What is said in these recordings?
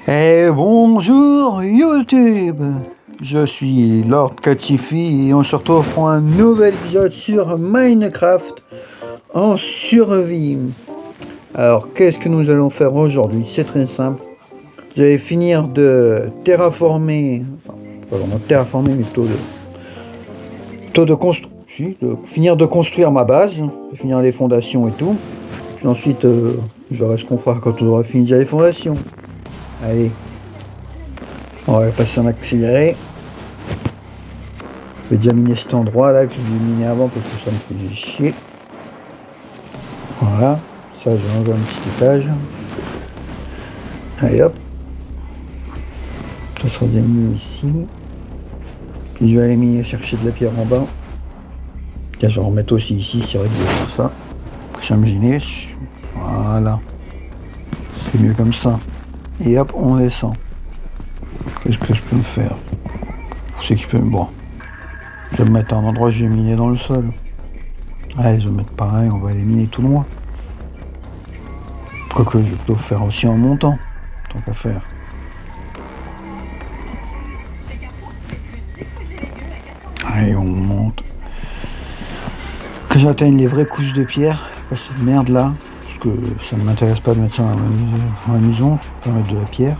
Et bonjour YouTube, je suis Lord Catifi et on se retrouve pour un nouvel épisode sur Minecraft en survie. Alors qu'est-ce que nous allons faire aujourd'hui? C'est très simple. Vous allez finir de terraformer, enfin, pas vraiment terraformer mais plutôt de finir de construire ma base, de finir les fondations et tout. Puis ensuite je verrai ce qu'on fera quand on aura fini déjà les fondations. Allez. On va passer en accéléré. Je vais déjà miner cet endroit là que je voulais miner avant parce que ça me faisait chier. Voilà. Ça, je vais enlever un petit étage. Allez hop. Ça sera déjà miné ici. Puis je vais aller miner chercher de la pierre en bas. Tiens, je vais en remettre aussi ici, c'est vrai que je vais faire ça. Je me gêner. Voilà. C'est mieux comme ça. Et hop, on descend. Qu'est-ce que je peux me faire? C'est que je peux. Bon. Je vais me mettre à un endroit où je vais miner dans le sol. Allez, je vais mettre pareil, on va aller miner tout loin. Quoique je vais plutôt faire aussi en montant, tant qu'à faire. Allez, on monte. Que j'atteigne les vraies couches de pierre, pas cette merde là, parce que ça ne m'intéresse pas de mettre ça dans la maison, je vais mettre de la pierre.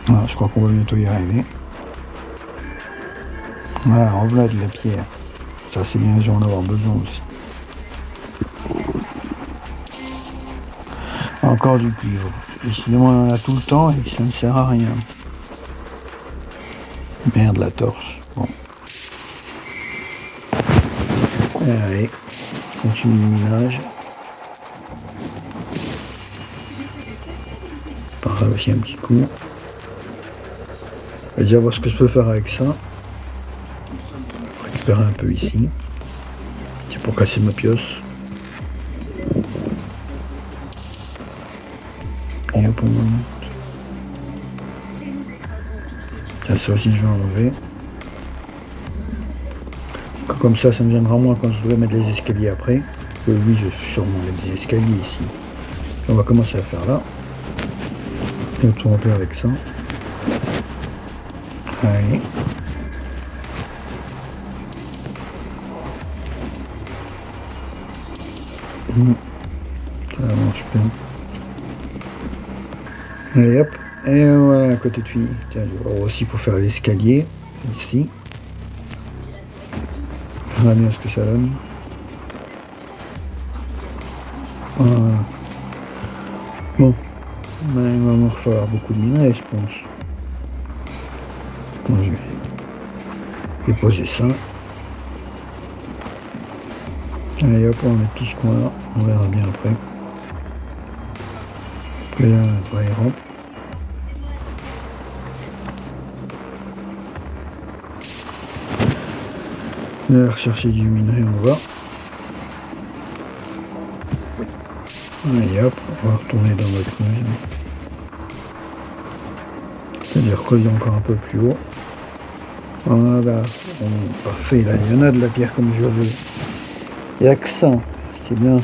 Voilà, je crois qu'on va bientôt y arriver. Voilà, en voilà de la pierre. Ça c'est bien, je vais en avoir besoin aussi. Encore du cuivre. Décidément on en a tout le temps et ça ne sert à rien. Merde, la torche. Bon. Allez, continue le minage. Par là aussi un petit coup. Je vais déjà voir ce que je peux faire avec ça. Récupérer un peu ici. C'est pour casser ma pioche. Et hop, on monte. Ça aussi je vais enlever. Comme ça me viendra moins quand je dois mettre les escaliers après. Oui, je vais sûrement mettre des escaliers ici. On va commencer à faire là. Et on va faire avec ça. Allez. Ça marche bien. Allez hop. Et voilà, à côté de fini. Tiens, je vais voir aussi pour faire l'escalier. Ici. On verra bien ce que ça donne. Voilà. Bon. Ben, il va me falloir beaucoup de minerais, je pense. Bon, je vais déposer ça. Allez hop, on va mettre tout ce coin-là. On verra bien après. Après là, on va y rentrer. On va rechercher du minerai, on va. Allez hop, on va retourner dans notre maison. C'est-à-dire creuser encore un peu plus haut. Voilà, parfait, là il y en a de la pierre comme je veux. Il n'y a que ça, c'est bien.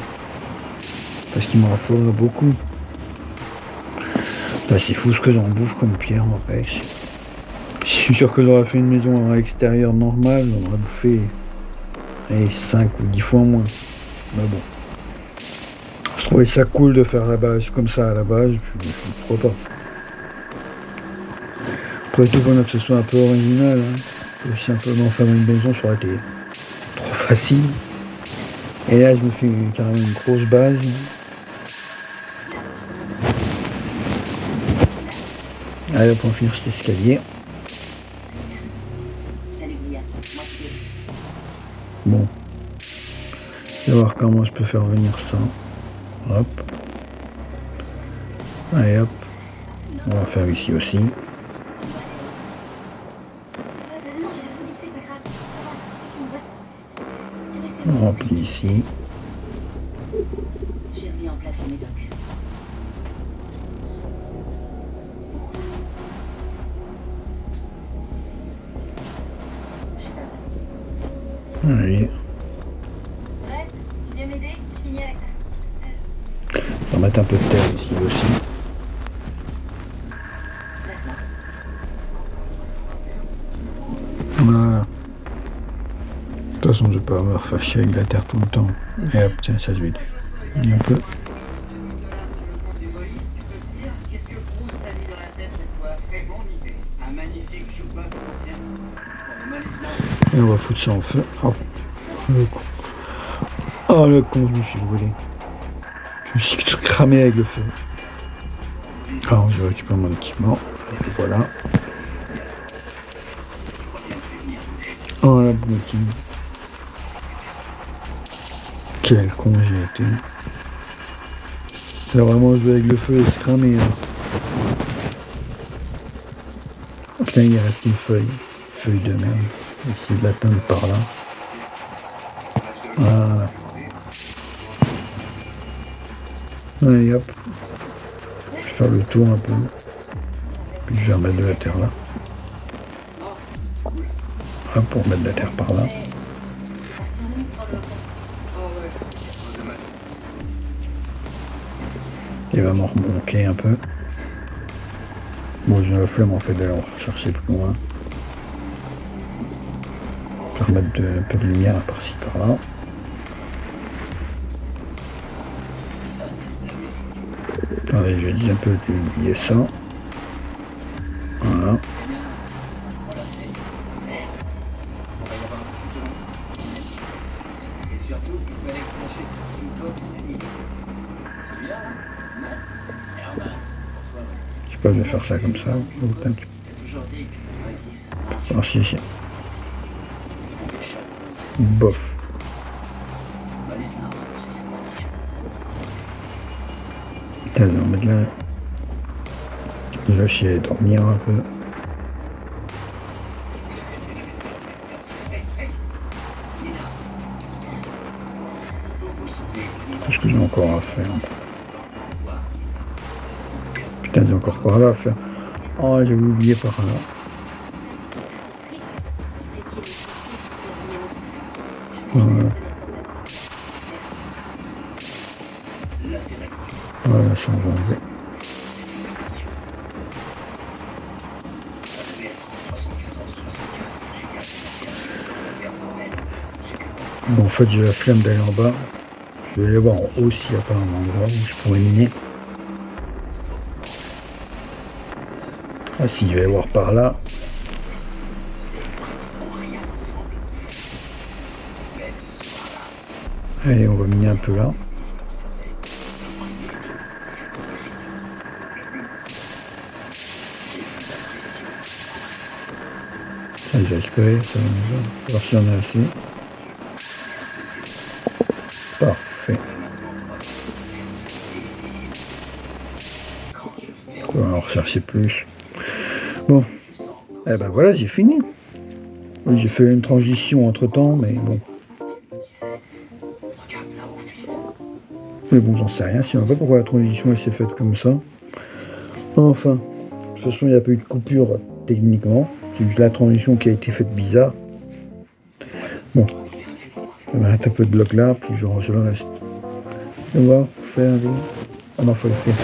Parce qu'il m'en faudra beaucoup. Bah, c'est fou ce que j'en bouffe comme pierre, n'empêche. Je suis sûr que j'aurais fait une maison à l'extérieur normale, on aurait bouffé 5 ou 10 fois moins. Mais bon. Je trouvais ça cool de faire la base comme ça à la base, puis pourquoi pas. Après tout, pendant que ce soit un peu original, hein. Aussi simplement faire une maison, ça aurait été trop facile. Et là, je me fais carrément une grosse base. Allez, on va finir cet escalier. Bon. Je vais voir comment je peux faire venir ça. Hop. Allez, hop. On va faire ici aussi. On remplit ici. J'ai remis en place les médocs. Allez. Ouais, tu viens m'aider? Je finis avec ça. On va mettre un peu de terre ici aussi. façon, je vais pas me faire chier avec la terre tout le temps. Et hop, tiens, ça se vide. Un peu. Et on va foutre ça en feu. Oh, le con. Oh, le con, je me suis brûlé. Je me suis cramé avec le feu. Alors, je récupère mon équipement. Et voilà. Oh, la boutique. Quel con j'ai été. C'est vraiment jouer avec le feu et se cramer. Hein. Là, il reste une feuille. Feuille de merde. Essayer de l'atteindre par là. Voilà. Allez hop. Je vais faire le tour un peu. Puis je vais remettre de la terre là. Hop, pour mettre de la terre par là. Il va m'en remonter un peu. Bon, j'ai la flemme en fait d'aller chercher plus loin. Je vais remettre un peu de lumière par-ci par-là. Allez, je vais dire un peu oublier ça. Voilà. Je sais pas, je vais faire ça comme ça. Ah si, si. Bof. Putain, je vais en mettre là. Je vais essayer de dormir un peu. Qu'est-ce que j'ai encore à faire? Putain, j'ai encore par là à faire. Oh, j'avais oublié par là. Voilà. Voilà, ça on va enlever. Bon, en fait, j'ai la flemme d'aller en bas. Je vais aller voir en haut s'il n'y a pas un endroit où je pourrais miner. Ah si, je vais aller voir par là. Allez, on va miner un peu là. Ça, j'ai récupéré, ça va voir s'il y en a assez. Parfait. On va en rechercher plus. Bon, eh ben voilà, j'ai fini. Oui, j'ai fait une transition entre temps, mais bon. Mais bon, j'en sais rien. Je ne sais pas pourquoi la transition elle s'est faite comme ça. Enfin, de toute façon, il n'y a pas eu de coupure techniquement. C'est juste la transition qui a été faite bizarre. Bon, je vais mettre un peu de bloc là, puis je range le reste. On va faire des... Ah non, il faut le faire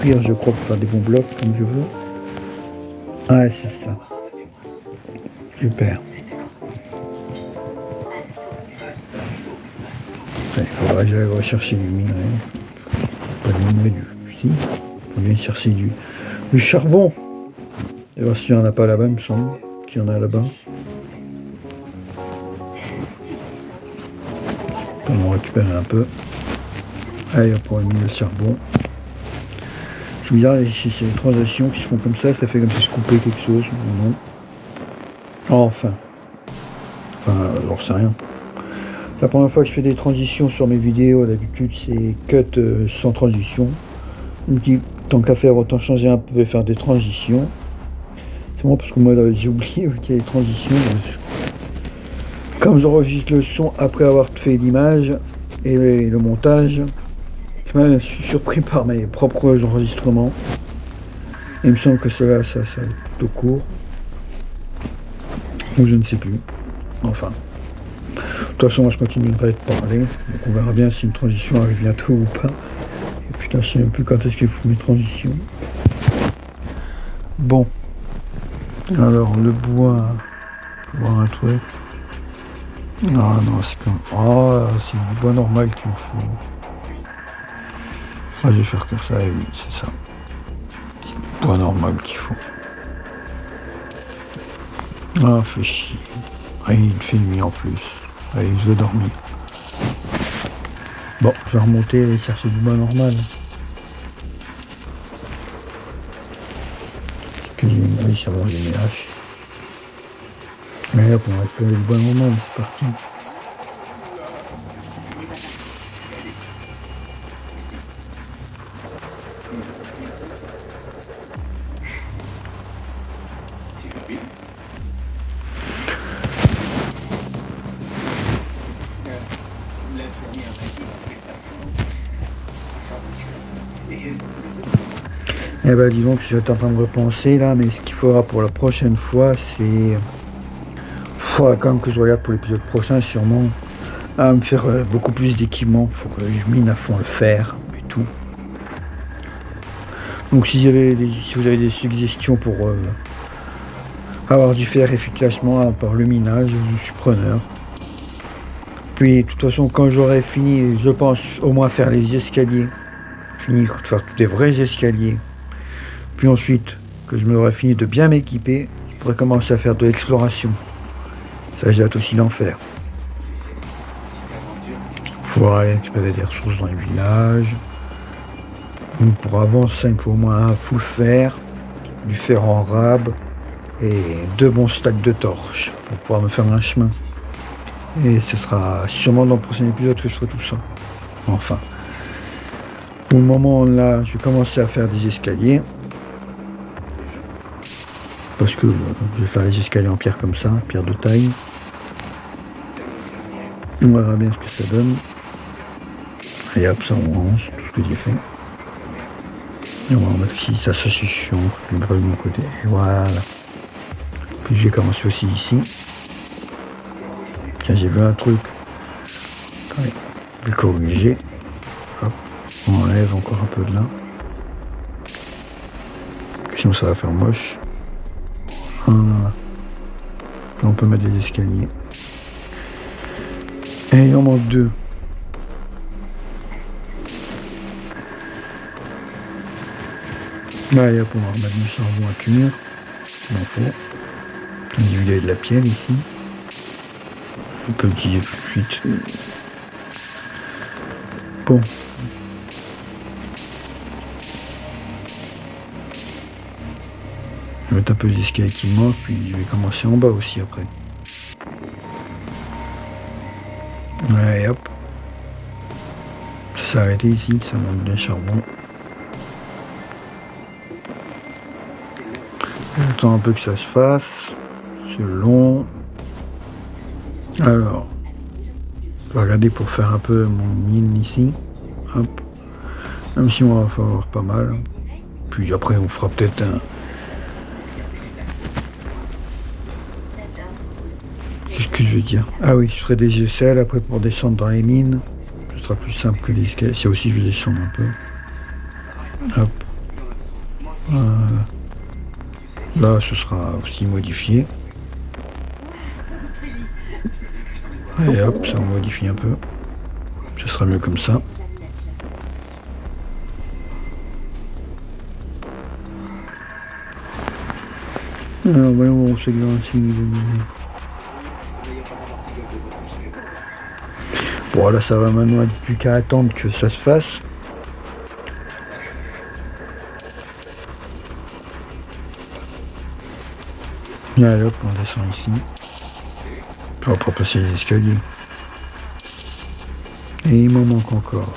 cuire, je crois, pour faire des bons blocs comme je veux. Ah, ouais, c'est ça. Super. Il faudra que j'aille rechercher du minerai. Pas du minerai, si. Il faut bien chercher du charbon. Et voir s'il n'y en a pas là-bas, il me semble. Qu'il y en a là-bas. On va en récupérer un peu. Allez, on pourra mettre le charbon. Je me dirais, si c'est les transactions qui se font comme ça fait comme si je coupais quelque chose. Non. Enfin, j'en sais rien. La première fois que je fais des transitions sur mes vidéos, d'habitude c'est cut sans transition. Je me dis, tant qu'à faire, autant changer un peu et faire des transitions. C'est bon parce que moi j'ai oublié qu'il y a des transitions. Comme j'enregistre le son après avoir fait l'image et le montage, je suis surpris par mes propres enregistrements. Il me semble que cela, ça va être plutôt court. Ou je ne sais plus. Enfin. De toute façon, moi je continuerai de parler. Donc on verra bien si une transition arrive bientôt ou pas. Et putain, je sais même plus quand est-ce qu'il faut mes transitions. Bon. Alors, le bois. Voir un truc. Ah non, c'est comme... Oh, c'est du bois normal qu'il me faut. Ah, je vais faire que ça, et oui, c'est ça. C'est du bois normal qu'il faut. Ah, fait chier. Ah, il fait nuit en plus. Allez, je vais dormir. Bon, je vais remonter et chercher du bois normal. Que j'ai mis, oui, ça va, j'ai mes haches. Mais hop, on va récupérer le bois normal, c'est parti. Eh ben dis donc, je suis en train de repenser là, mais ce qu'il faudra pour la prochaine fois, c'est... Faudra quand même que je regarde pour l'épisode prochain, sûrement, à me faire beaucoup plus d'équipements. Faut que je mine à fond le fer et tout. Donc si vous avez des suggestions pour avoir du fer efficacement par le minage, je suis preneur. Puis de toute façon, quand j'aurai fini, je pense au moins faire les escaliers. Finir de faire des vrais escaliers. Puis ensuite, que je m'aurai fini de bien m'équiper, je pourrais commencer à faire de l'exploration. Ça, j'ai hâte aussi d'en faire. Il faudra aller récupérer des ressources dans les villages. Donc pour avancer, il faut au moins un full fer, du fer en rab et 2 bons stacks de torches pour pouvoir me faire un chemin. Et ce sera sûrement dans le prochain épisode que je ferai tout ça. Enfin. Pour le moment, là, je vais commencer à faire des escaliers. Parce que je vais faire les escaliers en pierre comme ça, pierre de taille. On verra bien ce que ça donne. Et hop, ça on range tout ce que j'ai fait. Et on va en mettre ici, ça c'est chiant, je vais pas de mon côté. Et voilà. Puis je vais commencer aussi ici. Tiens, j'ai vu un truc. Allez, je vais le corriger. Hop, on enlève encore un peu de là. Sinon ça va faire moche. Voilà. Puis on peut mettre des escaliers. Et il en manque 2. Allez hop, on va remettre du charbon à cuire. Il en faut. Il y a de la pierre ici. On peut l'utiliser tout de suite. Bon. Je vais mettre un peu les escaliers qui manquent, puis je vais commencer en bas aussi après. Allez hop. Ça s'est arrêté ici, ça manque bien charbon. J'attends un peu que ça se fasse. C'est long. Alors, je vais regarder pour faire un peu mon mine ici. Hop. Même si on va falloir pas mal. Puis après on fera peut-être un... Qu'est-ce que je veux dire? Ah oui, je ferai des aisselles après pour descendre dans les mines. Ce sera plus simple que les escaliers. Si aussi je vais descendre un peu. Hop. Là, ce sera aussi modifié. Et hop, ça on modifie un peu. Ce sera mieux comme ça. Alors voyons où c'est grand ici. Bon là ça va maintenant être plus qu'à attendre que ça se fasse. Allez hop, on descend ici. On va passer les escaliers. Et il m'en manque encore.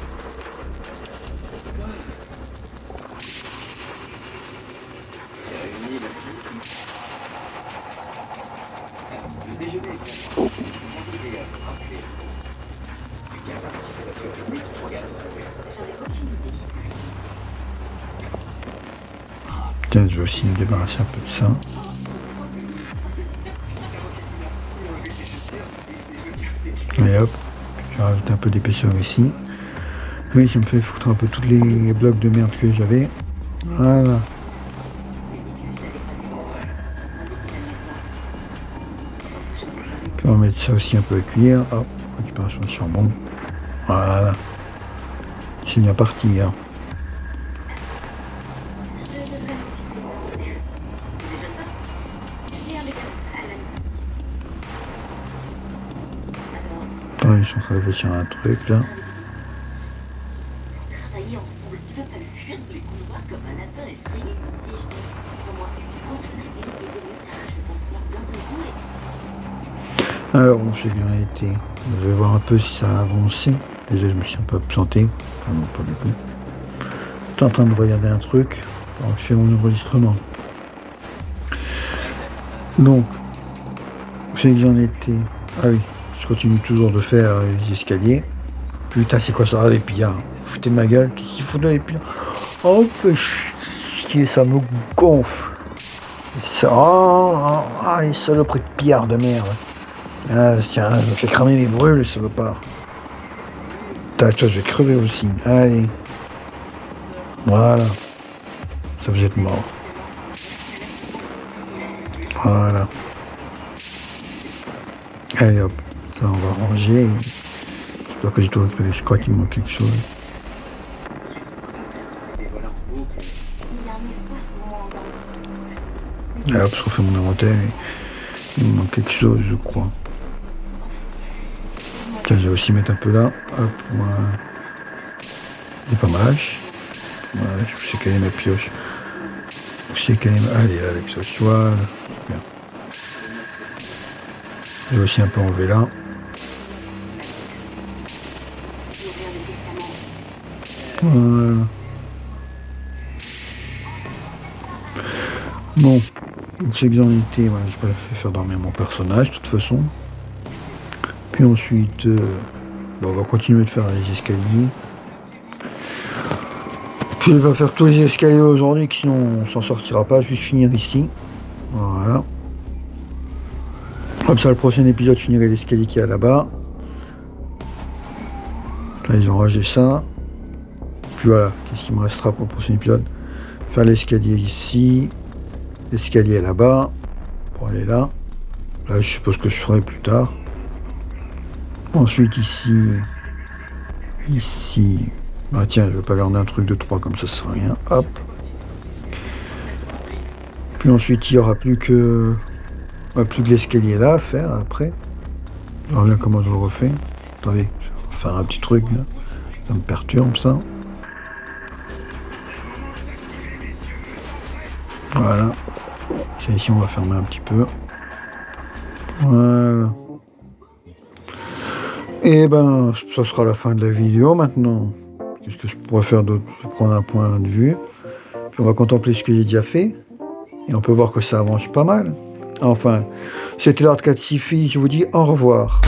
Tiens, je vais aussi me débarrasser un peu de ça. Et hop, je vais rajouter un peu d'épaisseur ici. Oui, ça me fait foutre un peu tous les blocs de merde que j'avais. Voilà. Puis on va mettre ça aussi un peu à cuire. Hop, récupération de charbon. Voilà. C'est bien parti. Hein. Attends, ils sont en train de réfléchir à un truc là. Travailler ensemble, tu vas pas le fuir dans les couloirs comme un lapin effrayé. Si je peux, comment tu comptes l'arrivée des éléments, je pense leur plein seul coup. Alors, bon, c'est bien été. Je vais voir un peu si ça a avancé. Déjà, je me suis un peu absenté. Enfin, non, pas du tout. J'étais en train de regarder un truc. Alors, je fais mon enregistrement. Donc, c'est que j'en étais. Ah oui, je continue toujours de faire les escaliers. Putain, c'est quoi ça, les pillards? Vous foutez de ma gueule? Qu'est-ce qu'il faut de les pillards? Oh, fait chier, ça me gonfle. Ça, les saloperies de pillards de merde. Ah, tiens, je me fais cramer mes brûles, ça veut pas. Putain, toi, je vais crever aussi. Allez. Voilà. Ça vous êtes mort. Voilà. Allez hop, ça on va ranger. J'espère que j'ai tout retrouvé, je crois qu'il me manque quelque chose. Allez hop, je refais mon inventaire. Il me manque quelque chose, je crois. Tiens, je vais aussi mettre un peu là. Hop, voilà. Il est pas mal. Voilà, je sais quelle est ma pioche. Je sais quelle est ma... Allez, avec ça, voilà. Bien. Je vais aussi un peu enlever là. Voilà. Bon, c'est que j'en étais, voilà, je préfère faire dormir mon personnage de toute façon. Puis ensuite, bon, on va continuer de faire les escaliers. Puis je vais faire tous les escaliers aujourd'hui, sinon on s'en sortira pas. Juste finir ici. Voilà. Comme ça, le prochain épisode, je finirai l'escalier qui est là-bas. Là, ils ont rangé ça. Puis voilà, qu'est-ce qui me restera pour le prochain épisode? Faire l'escalier ici. L'escalier là-bas. Pour aller là. Là, je suppose que je ferai plus tard. Ensuite, ici. Ici. Ah tiens, je vais pas garder un truc de 3 comme ça sert à rien. Hop. Puis ensuite, il n'y aura plus que l'escalier là à faire après. Je reviens comment je le refais. Attendez, je vais faire un petit truc là. Ça me perturbe ça. Voilà. C'est ici, on va fermer un petit peu. Voilà. Et ben, ça sera la fin de la vidéo maintenant. Qu'est-ce que je pourrais faire d'autre? Je vais prendre un point de vue. Puis on va contempler ce que j'ai déjà fait. Et on peut voir que ça avance pas mal. Enfin, c'était l'Art 4 Sci-Fi. Je vous dis au revoir.